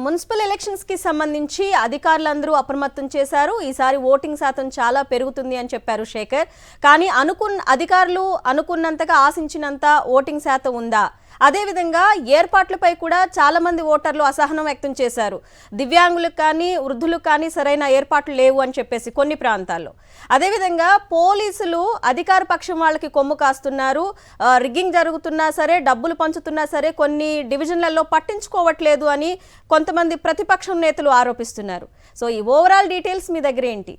Municipal elections కి సంబంధించి అధికారులందరూ అప్రమత్తం చేశారు. ఈసారి ఓటింగ్ శాతం చాలా పెరుగుతుంది అని చెప్పారు శేఖర్. కానీ అధికారులు అనుకున్నంతగా ఆశించినంత ఓటింగ్ శాతం ఉందా? అదేవిధంగా ఏర్పాట్లపై కూడా చాలా మంది ఓటర్లు అసహనం వ్యక్తం చేశారు. దివ్యాంగులకు కానీ వృద్ధులకు కానీ సరైన ఏర్పాట్లు లేవు అని చెప్పేసి కొన్ని ప్రాంతాల్లో. అదేవిధంగా పోలీసులు అధికార పక్షం వాళ్ళకి కొమ్ము కాస్తున్నారు. రిగ్గింగ్ జరుగుతున్నా సరే, డబ్బులు పంచుతున్నా సరే కొన్ని డివిజన్లలో పట్టించుకోవట్లేదు అని కొంతమంది ప్రతిపక్షం నేతలు ఆరోపిస్తున్నారు. సో ఈ ఓవరాల్ డీటెయిల్స్ మీ దగ్గర ఏంటి?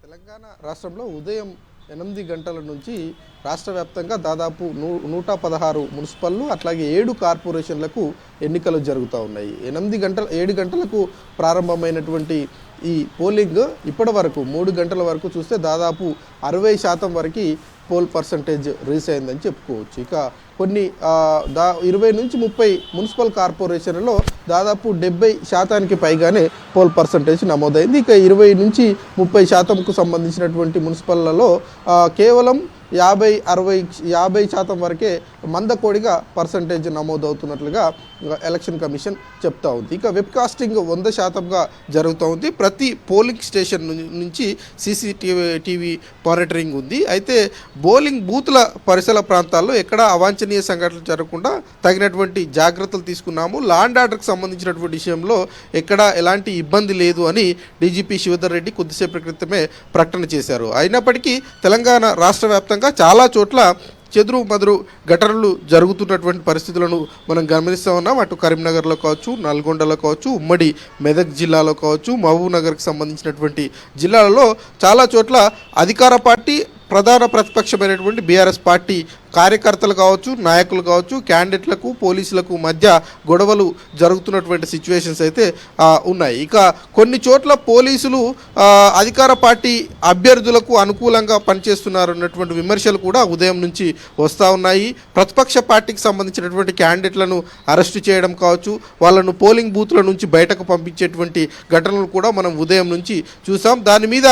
తెలంగాణ రాష్ట్రంలో ఉదయం 8 గంటల నుంచి రాష్ట్ర వ్యాప్తంగా దాదాపు 116 మున్సిపల్లు అట్లాగే 7 కార్పొరేషన్లకు ఎన్నికలు జరుగుతూ ఉన్నాయి. 7 గంటలకు ప్రారంభమైనటువంటి ఈ పోలింగ్ ఇప్పటి వరకు 3 గంటల వరకు చూస్తే దాదాపు 60% వరకు పోల్ పర్సంటేజ్ రీచ్ అయిందని చెప్పుకోవచ్చు. ఇక కొన్ని 20 నుంచి 30 మున్సిపల్ కార్పొరేషన్లలో దాదాపు 70% పైగానే పోల్ పర్సంటేజ్ నమోదైంది. ఇక 20 నుంచి 30% సంబంధించినటువంటి మున్సిపల్లలో కేవలం 50% వరకే మందకోడిగా పర్సంటేజ్ నమోదవుతున్నట్లుగా ఎలక్షన్ కమిషన్ చెప్తా ఉంది. ఇక వెబ్కాస్టింగ్ 100%గా జరుగుతూ ఉంది. ప్రతి పోలింగ్ స్టేషన్ నుంచి CCTV మానిటరింగ్ ఉంది. అయితే పోలింగ్ బూత్ల పరిసర ప్రాంతాల్లో ఎక్కడ అవాంఛనీయ సంఘటనలు జరగకుండా తగినటువంటి జాగ్రత్తలు తీసుకున్నాము. లా అండ్ ఆర్డర్కి సంబంధించినటువంటి విషయంలో ఎక్కడ ఎలాంటి ఇబ్బంది లేదు అని డీజీపీ శివధర్ రెడ్డి కొద్దిసేపటి క్రితమే ప్రకటన చేశారు. అయినప్పటికీ తెలంగాణ రాష్ట్ర వ్యాప్తంగా చాలా చోట్ల చెదురు మదురు ఘటనలు జరుగుతున్నటువంటి పరిస్థితులను మనం గమనిస్తూ ఉన్నాం. అటు కరీంనగర్లో కావచ్చు, నల్గొండలో కావచ్చు, ఉమ్మడి మెదక్ జిల్లాలో కావచ్చు, మహబూబ్ నగర్కి సంబంధించినటువంటి జిల్లాలలో చాలా చోట్ల అధికార పార్టీ ప్రధాన ప్రతిపక్షమైనటువంటి బీఆర్ఎస్ పార్టీ కార్యకర్తలు కావచ్చు, నాయకులు కావచ్చు, క్యాండిడేట్లకు పోలీసులకు మధ్య గొడవలు జరుగుతున్నటువంటి సిచ్యువేషన్స్ అయితే ఉన్నాయి. ఇక కొన్ని చోట్ల పోలీసులు అధికార పార్టీ అభ్యర్థులకు అనుకూలంగా పనిచేస్తున్నారు అన్నటువంటి విమర్శలు కూడా ఉదయం నుంచి వస్తూ ఉన్నాయి. ప్రతిపక్ష పార్టీకి సంబంధించినటువంటి క్యాండిడేట్లను అరెస్టు చేయడం కావచ్చు, వాళ్ళను పోలింగ్ బూత్ల నుంచి బయటకు పంపించేటువంటి ఘటనలు కూడా మనం ఉదయం నుంచి చూసాం. దాని మీద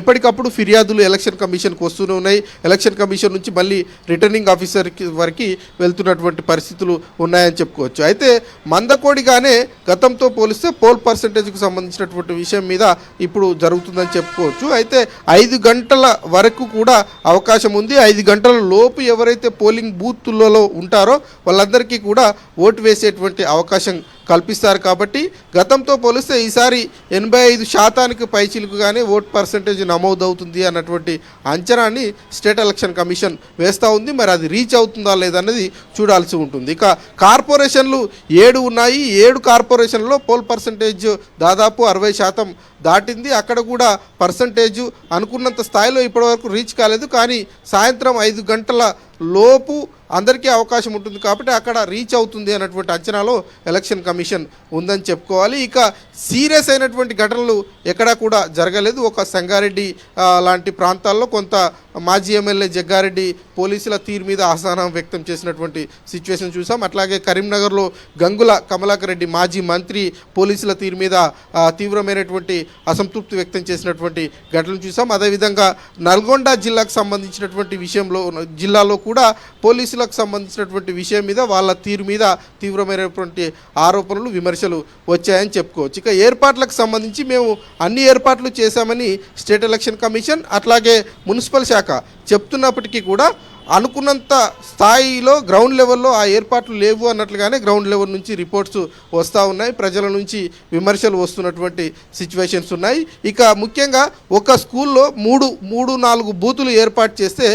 ఎప్పటికప్పుడు ఫిర్యాదులు ఎలక్షన్ కమిషన్కి వస్తూనే ఉన్నాయి. ఎలక్షన్ కమిషన్ నుంచి మళ్ళీ రిటర్నింగ్ ఆఫీసర్ వరకు వెళ్తున్నటువంటి పరిస్థితులు ఉన్నాయని చెప్పుకోవచ్చు. అయితే మందకోడిగానే గతంతో పోలిస్తే పోల్ పర్సంటేజ్కి సంబంధించినటువంటి విషయం మీద ఇప్పుడు జరుగుతుందని చెప్పుకోవచ్చు. అయితే 5 గంటల వరకు కూడా అవకాశం ఉంది. 5 గంటల లోపు ఎవరైతే పోలింగ్ బూత్లలో ఉంటారో వాళ్ళందరికీ కూడా ఓటు వేసేటువంటి అవకాశం కల్పిస్తారు. కాబట్టి గతంతో పోలిస్తే ఈసారి 85% పైచిలుకుగానే ఓట్ పర్సంటేజ్ నమోదవుతుంది అన్నటువంటి అంచనాన్ని స్టేట్ ఎలక్షన్ కమిషన్ వేస్తూ ఉంది. మరి అది రీచ్ అవుతుందా లేదన్నది చూడాల్సి ఉంటుంది. ఇక కార్పొరేషన్లు 7 ఉన్నాయి. 7 కార్పొరేషన్లో పోల్ పర్సంటేజ్ దాదాపు 60% దాటింది. అక్కడ కూడా పర్సంటేజ్ అనుకున్నంత స్థాయిలో ఇప్పటివరకు రీచ్ కాలేదు. కానీ సాయంత్రం 5 గంటల లోపు అందరికీ అవకాశం ఉంటుంది కాబట్టి అక్కడ రీచ్ అవుతుంది అన్నటువంటి అంచనాలో ఎలక్షన్ కమిషన్ ఉందని చెప్పుకోవాలి. ఇక సీరియస్ అయినటువంటి ఘటనలు ఎక్కడా కూడా జరగలేదు. ఒక సంగారెడ్డి లాంటి ప్రాంతాల్లో కొంత మాజీ ఎమ్మెల్యే జగ్గారెడ్డి పోలీసుల తీరు మీద అసహనం వ్యక్తం చేసినటువంటి సిచ్యువేషన్ చూసాం. అట్లాగే కరీంనగర్లో గంగుల కమలాకర్ రెడ్డి మాజీ మంత్రి పోలీసుల తీరు మీద తీవ్రమైనటువంటి అసంతృప్తి వ్యక్తం చేసినటువంటి ఘటనలు చూసాం. అదేవిధంగా నల్గొండ జిల్లాకు సంబంధించినటువంటి జిల్లాలో కూడా పోలీసులకు సంబంధించినటువంటి విషయం మీద వాళ్ళ తీరు మీద తీవ్రమైనటువంటి ఆరోపణలు విమర్శలు వచ్చాయని చెప్పుకోవచ్చు. ఇక ఏర్పాట్లకు సంబంధించి మేము అన్ని ఏర్పాట్లు చేశామని స్టేట్ ఎలక్షన్ కమిషన్ అట్లాగే మున్సిపల్ శాఖ చెప్తున్నప్పటికీ కూడా అనుకున్నంత స్థాయిలో గ్రౌండ్ లెవెల్లో ఆ ఏర్పాట్లు లేవు అన్నట్లుగానే గ్రౌండ్ లెవెల్ నుంచి రిపోర్ట్స్ వస్తూ ఉన్నాయి. ప్రజల నుంచి విమర్శలు వస్తున్నటువంటి సిచ్యువేషన్స్ ఉన్నాయి. ఇక ముఖ్యంగా ఒక స్కూల్లో 3-4 బూతులు ఏర్పాటు చేస్తే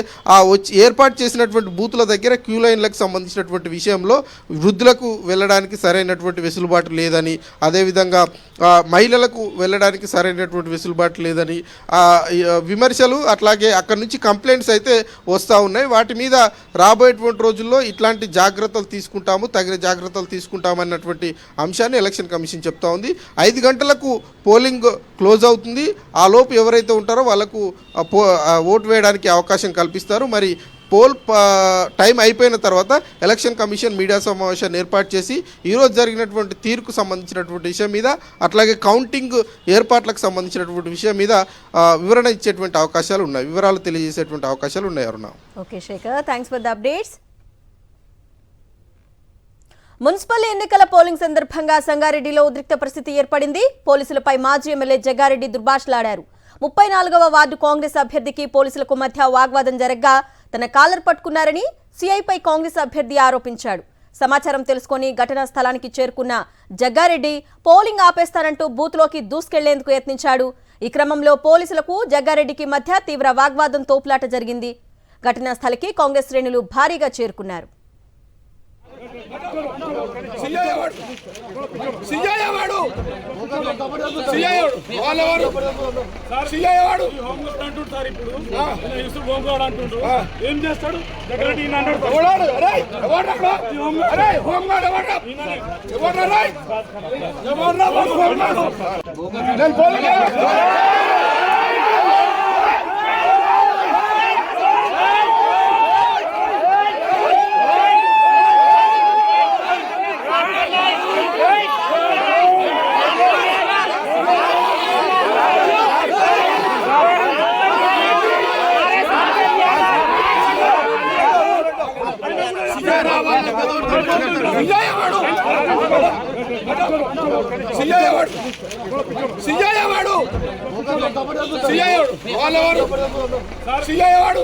ఏర్పాటు చేసినటువంటి బూతుల దగ్గర క్యూ లైన్లకు సంబంధించినటువంటి విషయంలో వృద్ధులకు వెళ్ళడానికి సరైనటువంటి వెసులుబాటు లేదని, అదేవిధంగా మహిళలకు వెళ్ళడానికి సరైనటువంటి వెసులుబాటు లేదని విమర్శలు అట్లాగే అక్కడి నుంచి కంప్లైంట్స్ అయితే వస్తూ ఉన్నాయి. వాటి మీద రాబోయేటువంటి రోజుల్లో ఇట్లాంటి జాగ్రత్తలు తీసుకుంటాము, తగిన జాగ్రత్తలు తీసుకుంటామన్నటువంటి అంశాన్ని ఎలక్షన్ కమిషన్ చెప్తా ఉంది. 5 గంటలకు పోలింగ్ క్లోజ్ అవుతుంది. ఆ లోపు ఎవరైతే ఉంటారో వాళ్ళకు ఓటు వేయడానికి అవకాశం కల్పిస్తారు. మరి పోల్ టైం అయిపోయిన తర్వాత ఎలక్షన్ కమిషన్ మీడియా సమావేశాన్ని ఏర్పాటు చేసి ఈరోజు జరిగినటువంటి తీర్పుకు సంబంధించినటువంటి విషయం మీద అట్లాగే కౌంటింగ్ ఏర్పాట్లకు సంబంధించినటువంటి విషయం మీద వివరణ ఇచ్చేటువంటి అవకాశాలు ఉన్నాయి, వివరాలు తెలియజేసేటువంటి అవకాశాలు ఉన్నాయి. Aruna. Okay Shekhar, thanks for the updates. Municipal ఎన్నికల పోలింగ్ సందర్భంగా సంగారెడ్డిలో ఉద్రిక్త పరిస్థితి ఏర్పడింది. పోలీసులపై మాజీ ఎమ్మెల్యే జగ్గారెడ్డి దుర్భాషలాడారు. 34వ వార్డు కాంగ్రెస్ అభ్యర్థికి పోలీసులకు మధ్య వాగ్వాదం జరగ్గా తన కాలర్ పట్టుకున్నారని సిఐపై కాంగ్రెస్ అభ్యర్థి ఆరోపించాడు. సమాచారం తెలుసుకుని ఘటనా స్థలానికి చేరుకున్న జగ్గారెడ్డి పోలింగ్ ఆపేస్తానంటూ బూత్లోకి దూసుకెళ్లేందుకు యత్నించాడు. ఈ క్రమంలో పోలీసులకు జగ్గారెడ్డికి మధ్య తీవ్ర వాగ్వాదం తోపులాట జరిగింది. ఘటనా స్థలికి కాంగ్రెస్ శ్రేణులు భారీగా చేరుకున్నారు. ఏం చేస్తాడు సిఐ వాడు